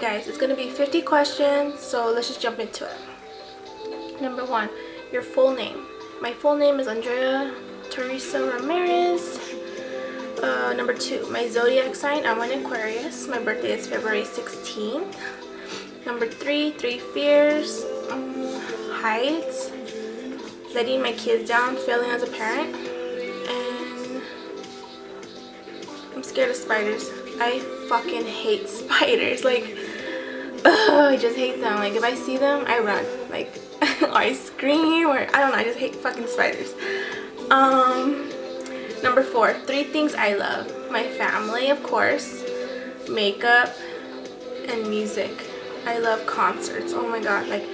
guys, it's gonna be 50 questions, so let's just jump into it. Number 1, your full name. My full name is Andrea Teresa Ramirez. Number 2, my zodiac sign, I'm an Aquarius. My birthday is February 16th. Number 3, 3 fears. Heights, letting my kids down, failing as a parent, and I'm scared of spiders. I fucking hate spiders. Like, I just hate them. Like, if I see them, I run. Like, or I scream, or I don't know. I just hate fucking spiders. Number 4, 3 things I love. My family, of course, makeup, and music. I love concerts. Oh my god. Like,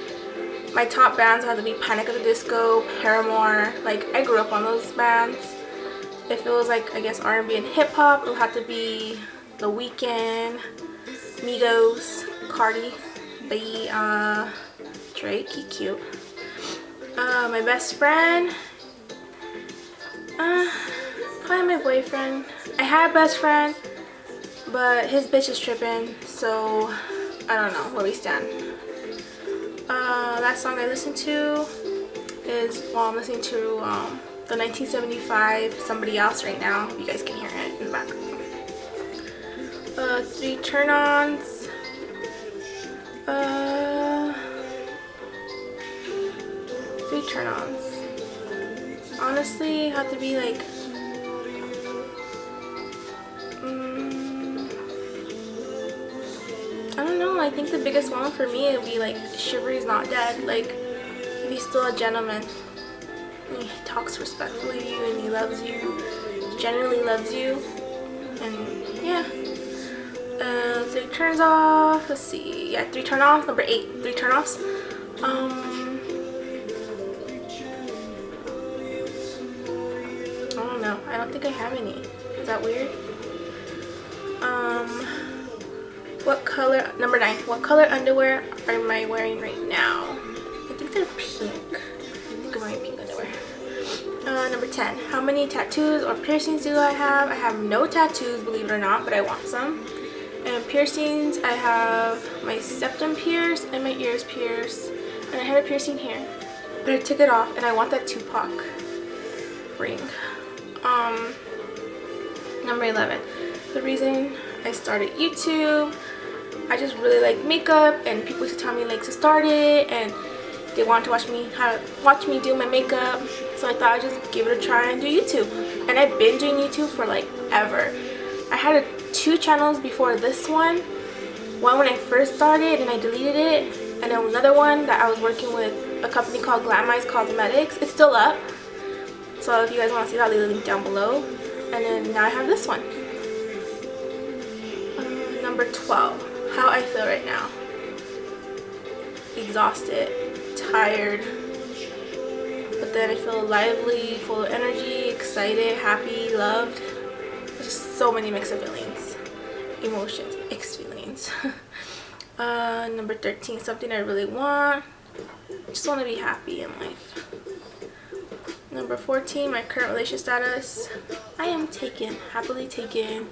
my top bands have to be Panic at the Disco, Paramore. Like, I grew up on those bands. If it was like, I guess, R&B and hip hop, it would have to be The Weeknd, Migos, Cardi B, Drake, he cute. My best friend, probably my boyfriend. I had a best friend, but his bitch is tripping, so I don't know where we stand. That song I listen to is, well, I'm listening to the 1975 Somebody Else right now. You guys can hear it in the background. 3 turn-ons. 3 turn-ons. Honestly, have to be like, I don't know. I think the biggest one for me would be like Shivery's Not Dead. Like, if he's still a gentleman, he talks respectfully to you and he loves you, genuinely loves you, and yeah. 3 turns off. Let's see. Yeah, 3 turn off. Number 8, 3 turn offs. I don't know. I don't think I have any. Is that weird? What color, number 9, what color underwear am I wearing right now? I think they're pink. I think I'm wearing pink underwear. Number 10, how many tattoos or piercings do I have? I have no tattoos, believe it or not, but I want some. And piercings, I have my septum pierced and my ears pierced. And I had a piercing here, but I took it off and I want that Tupac ring. Number 11, the reason I started YouTube, I just really like makeup, and people used to tell me like to start it, and they wanted to watch me do my makeup, so I thought I'd just give it a try and do YouTube. And I've been doing YouTube for like ever. I had 2 channels before this one when I first started and I deleted it, and then another one that I was working with a company called Glamize Cosmetics. It's still up, so if you guys want to see that, leave the link down below. And then now I have this one. Number 12, how I feel right now. Exhausted, tired, but then I feel lively, full of energy, excited, happy, loved. There's just so many mixed feelings, emotions, mixed feelings. Number 13, something I really want. I just want to be happy in life. Number 14, my current relationship status. I am taken, happily taken,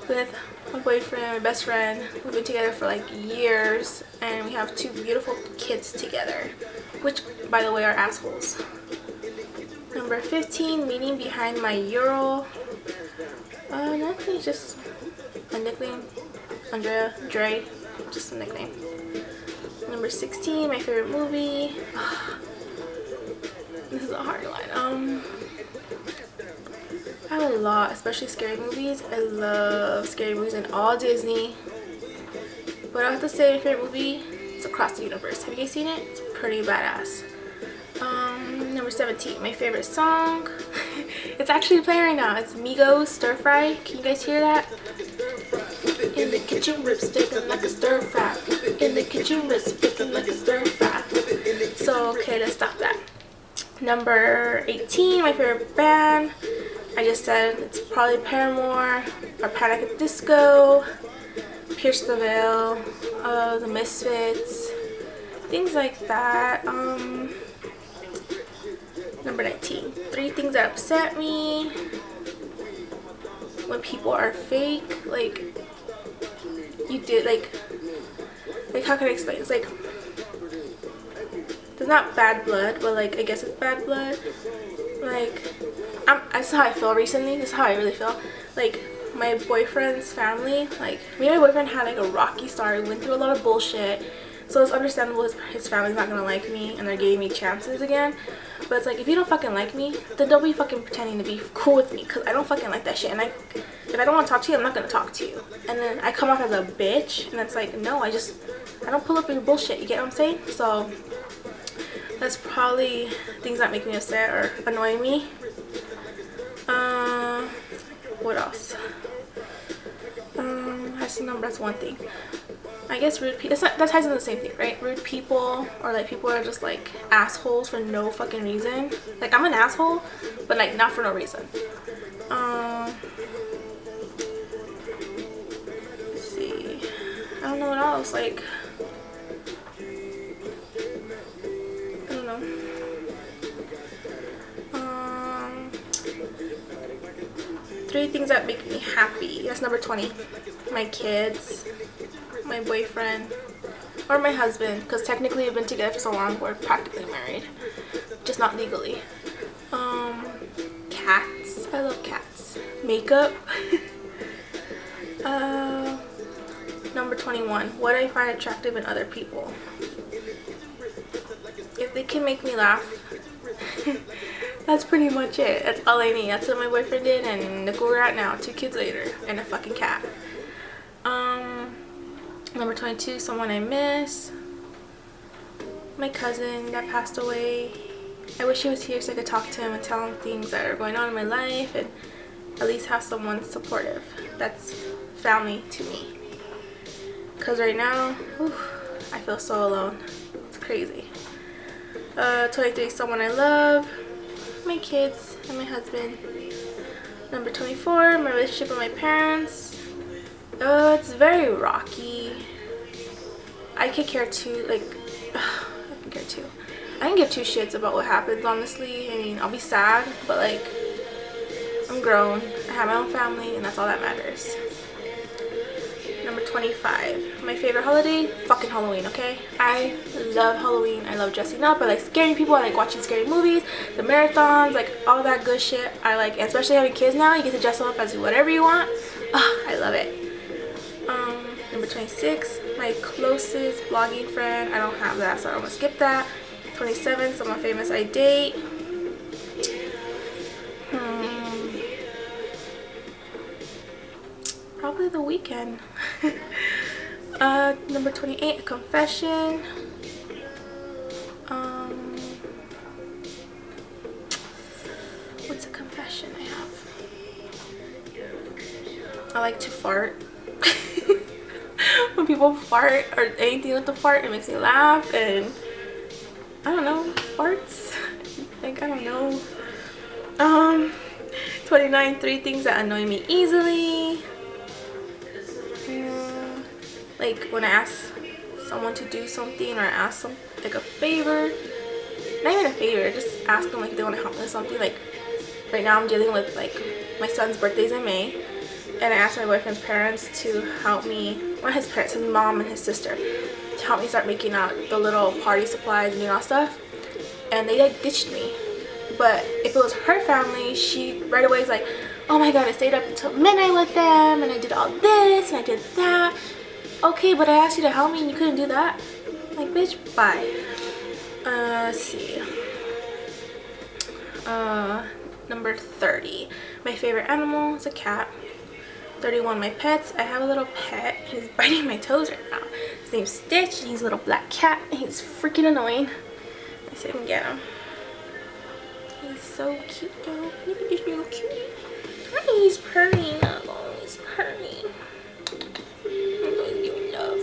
with my boyfriend, my best friend. We've been together for like years, and we have 2 beautiful kids together, which, by the way, are assholes. Number 15, meaning behind my Euro. Nothing, just a nickname. Andrea, Dre, just a nickname. Number 16, my favorite movie. This is a hard line. I have a lot, especially scary movies. I love scary movies and all Disney. But I have to say my favorite movie is Across the Universe. Have you guys seen it? It's pretty badass. Number 17, my favorite song. It's actually playing right now. It's Migos, Stir Fry. Can you guys hear that? In the kitchen, ribs sticking like a stir fry. In the kitchen, ribs sticking like a stir fry. So, okay, let's stop that. Number 18, my favorite band. I just said it's probably Paramore or Panic at the Disco, Pierce the Veil, the Misfits, things like that. Number 19, 3 things that upset me. When people are fake, like you did, like like, how can I explain? It's like, there's not bad blood, but like, I guess it's bad blood. Like, this is how I feel recently. This is how I really feel. Like, my boyfriend's family, like, me and my boyfriend had like a rocky start. We went through a lot of bullshit. So it's understandable his family's not gonna like me and they're giving me chances again. But it's like, if you don't fucking like me, then don't be fucking pretending to be cool with me, because I don't fucking like that shit. And if I don't want to talk to you, I'm not gonna talk to you. And then I come off as a bitch, and it's like, no, I don't pull up your bullshit. You get what I'm saying? So that's probably things that make me upset or annoy me. What else? That's one thing. I guess rude people, that ties into the same thing, right? Rude people, or like people are just like assholes for no fucking reason. Like, I'm an asshole, but like not for no reason. Let's see. I don't know what else. Like, I don't know. 3 things that make me happy. That's number 20. My kids, my boyfriend, or my husband, because technically we've been together for so long, we're practically married, just not legally. Cats, I love cats. Makeup. Number 21, what I find attractive in other people. If they can make me laugh, that's pretty much it. That's all I need. That's what my boyfriend did, and look where we're at now, 2 kids later, and a fucking cat. Number 22, someone I miss. My cousin that passed away. I wish he was here so I could talk to him and tell him things that are going on in my life, and at least have someone supportive. That's family to me. Because right now, whew, I feel so alone. It's crazy. 23, someone I love. My kids and my husband. Number 24, my relationship with my parents. It's very rocky. I could care too, like, I can care too. I can give 2 shits about what happens, honestly. I mean, I'll be sad, but like, I'm grown. I have my own family, and that's all that matters. Number 25, my favorite holiday, fucking Halloween, okay? I love Halloween. I love dressing up. I like scaring people. I like watching scary movies, the marathons, like all that good shit. I like, especially having kids now, you get to dress them up as whatever you want. I love it. Number 26, my closest vlogging friend. I don't have that, so I'm gonna skip that. 27, someone famous I date. Probably The Weeknd. Number 28, a confession. What's a confession I have? I like to fart. When people fart or anything with the fart, it makes me laugh, and I don't know, farts. Like, I don't know. 29, 3 things that annoy me easily. Like when I ask someone to do something, or ask them like a favor, not even a favor, just ask them like if they want to help me with something. Like right now I'm dealing with, like, my son's birthday's in May, and I asked my boyfriend's parents to help me, well, his parents, his mom and his sister, to help me start making out the little party supplies and, you know, stuff. And they like ditched me. But if it was her family, she right away is like, oh my god, I stayed up until midnight with them, and I did all this and I did that. Okay, but I asked you to help me and you couldn't do that? Like, bitch, bye. Let's see. Number 30, my favorite animal is a cat. 31, my pets. I have a little pet. He's biting my toes right now. His name's Stitch, and he's a little black cat, and he's freaking annoying. Let's see if I can get him. He's so cute though. Look at this little cutie. Hi, he's purring. Oh, he's purring. I'm going to give him love.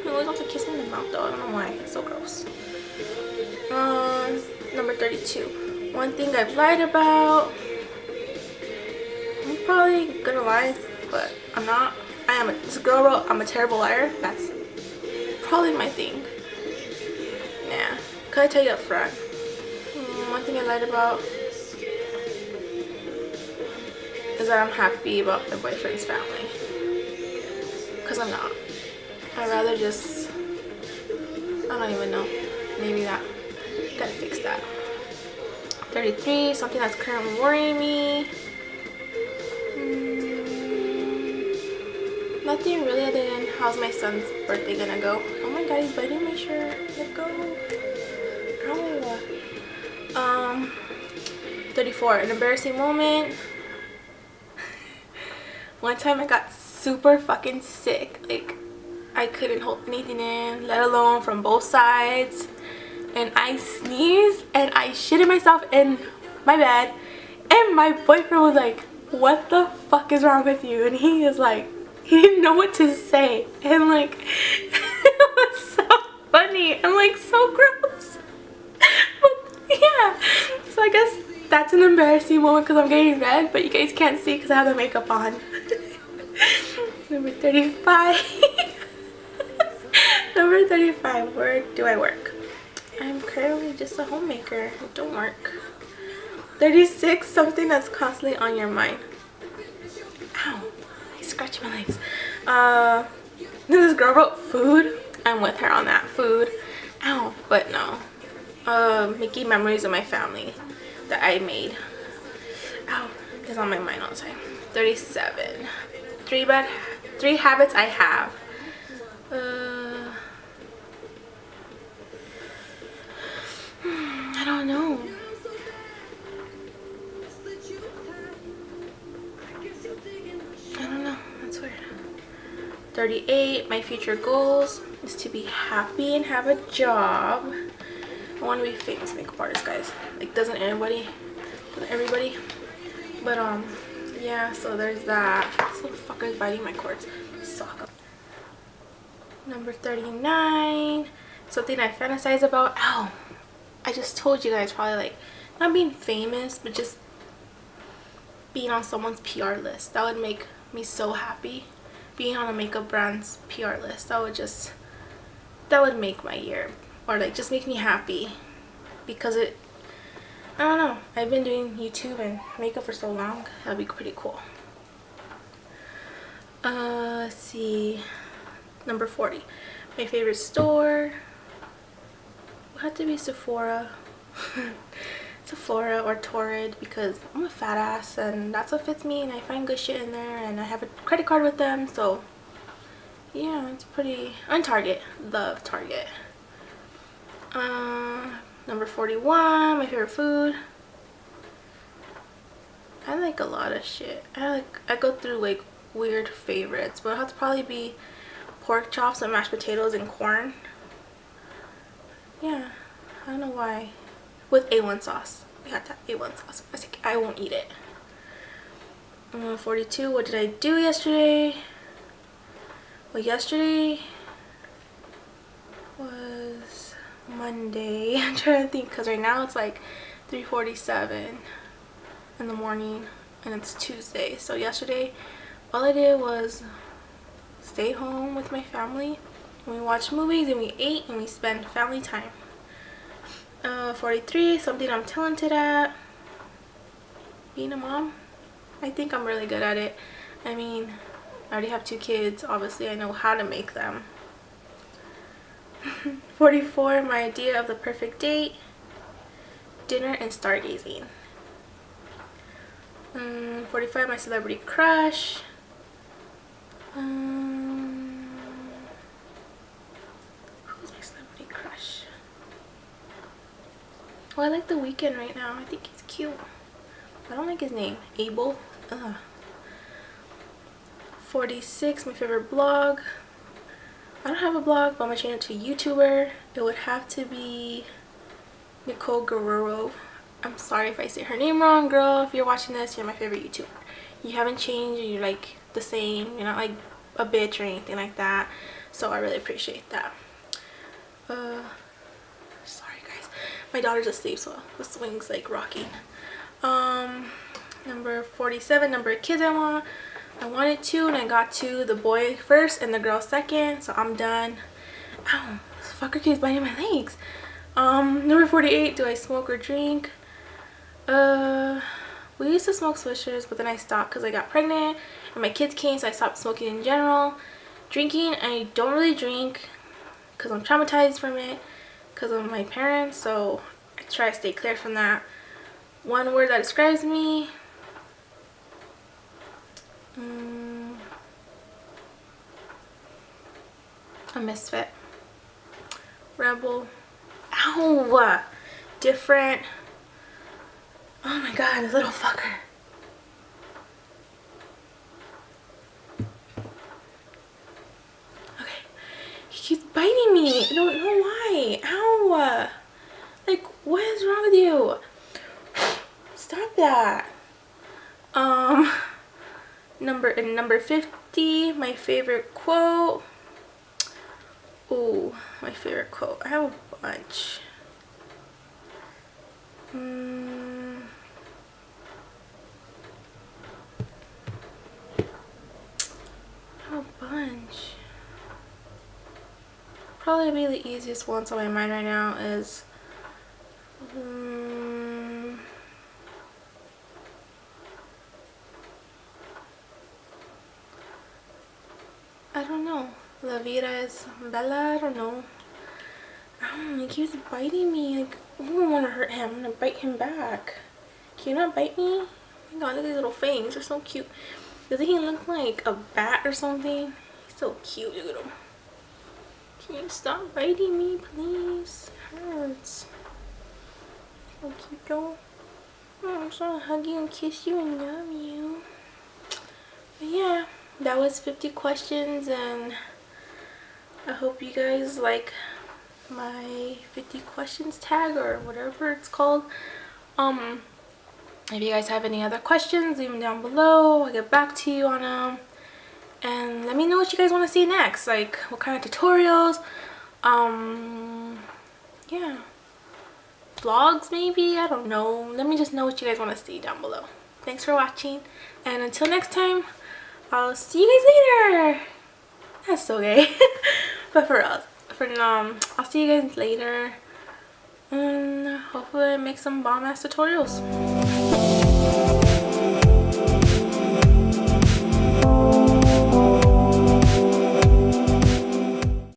He always wants to kiss me in the mouth though. I don't know why. It's so gross. Number 32. One thing I've lied about. I'm probably gonna lie, but I'm not. This girl wrote, I'm a terrible liar. That's probably my thing. Nah. Can I tell you up front? One thing I lied about is that I'm happy about my boyfriend's family. Because I'm not. I'd rather just don't even know. Maybe that. Gotta fix that. 33, something that's currently worrying me. Nothing really other than how's my son's birthday gonna go. Oh my god, he's biting my shirt. Let go. Ow. 34, an embarrassing moment. One time I got super fucking sick. Like, I couldn't hold anything in, let alone from both sides. And I sneezed and I shitted myself in my bed. And my boyfriend was like, what the fuck is wrong with you? And he is like, he didn't know what to say. And like, it was so funny and like so gross. But yeah, so I guess that's an embarrassing moment because I'm getting red, but you guys can't see because I have the makeup on. Number 35. Number 35, where do I work? I'm currently just a homemaker. I don't work. 36, something that's constantly on your mind. Ow, I scratched my legs. This girl wrote food. I'm with her on that. Food. Ow, but no. Making memories of my family that I made. Ow, is on my mind all the time. 37. Three habits I have. I don't know. I don't know. That's weird. 38. My future goals is to be happy and have a job. I want to be a famous makeup artist, guys. Like, doesn't everybody? But yeah. So there's that. This little fucker is biting my cords. Suck. Number 39. Something I fantasize about. Ow. I just told you guys, probably like not being famous, but just being on someone's PR list. That would make me so happy. Being on a makeup brand's PR list, that would make my year, or like just make me happy, because I don't know, I've been doing YouTube and makeup for so long. That'd be pretty cool. Let's see. Number 40. My favorite store would have to be Sephora. Sephora or Torrid, because I'm a fat ass and that's what fits me, and I find good shit in there, and I have a credit card with them, so yeah, it's pretty. On Target. Love Target. Number 41. My favorite food. I like a lot of shit. I go through like weird favorites, but it'll have to probably be pork chops and mashed potatoes and corn. Yeah, I don't know why. With A1 sauce. We have to have A1 sauce. I was like, I won't eat it. 42. What did I do yesterday? Well, yesterday was Monday. I'm trying to think, because right now it's like 3:47 in the morning and it's Tuesday. So yesterday all I did was stay home with my family, and we watched movies and we ate and we spent family time. 43. Something I'm talented at. Being a mom. I think I'm really good at it. I mean, I already have 2 kids. Obviously, I know how to make them. 44. My idea of the perfect date. Dinner and stargazing. 45. My celebrity crush. Who's my celebrity crush? Oh, I like The Weeknd right now. I think he's cute. I don't like his name. Abel. Ugh. 46. My favorite blog. I don't have a blog, but I'm gonna change it to YouTuber. It would have to be Nicole Guerrero. I'm sorry if I say her name wrong, girl. If you're watching this, you're my favorite YouTuber. You haven't changed, you're like the same. You're not like a bitch or anything like that. So I really appreciate that. Sorry guys. My daughter's asleep, so the swing's like rocking. Number 47. Number of kids I want. I wanted 2 and I got 2. The boy first and the girl second. So I'm done. Ow. This fucker keeps biting my legs. Number 48. Do I smoke or drink? We used to smoke swishers, but then I stopped because I got pregnant and my kids came, so I stopped smoking in general. Drinking, I don't really drink because I'm traumatized from it. because of my parents, so I try to stay clear from that. One word that describes me. A misfit. Rebel. Ow! Different. Oh my god, this little fucker. Okay. He keeps biting me. I don't know why. Ow! Like, what is wrong with you? Stop that. Number 50, my favorite quote. Ooh, my favorite quote. I have a bunch. I have a bunch. Probably the easiest ones on my mind right now is I don't know. La vida es bella. I don't know. He keeps biting me. Like, I don't want to hurt him. I'm gonna bite him back. Can you not bite me? Oh my god, look at these little fangs. They're so cute. Doesn't he look like a bat or something? He's so cute. Look at him. Can you stop biting me, please? It hurts. So cute, though. Oh, I'm trying to hug you and kiss you and love you. But yeah, that was 50 questions, and I hope you guys like my 50 questions tag or whatever it's called. If you guys have any other questions, leave them down below. I'll get back to you on them, and let me know what you guys want to see next, like what kind of tutorials. Yeah, vlogs maybe, I don't know. Let me just know what you guys want to see down below. Thanks for watching, and until next time, I'll see you guys later. That's so gay. But for now, I'll see you guys later, and hopefully I make some bomb ass tutorials.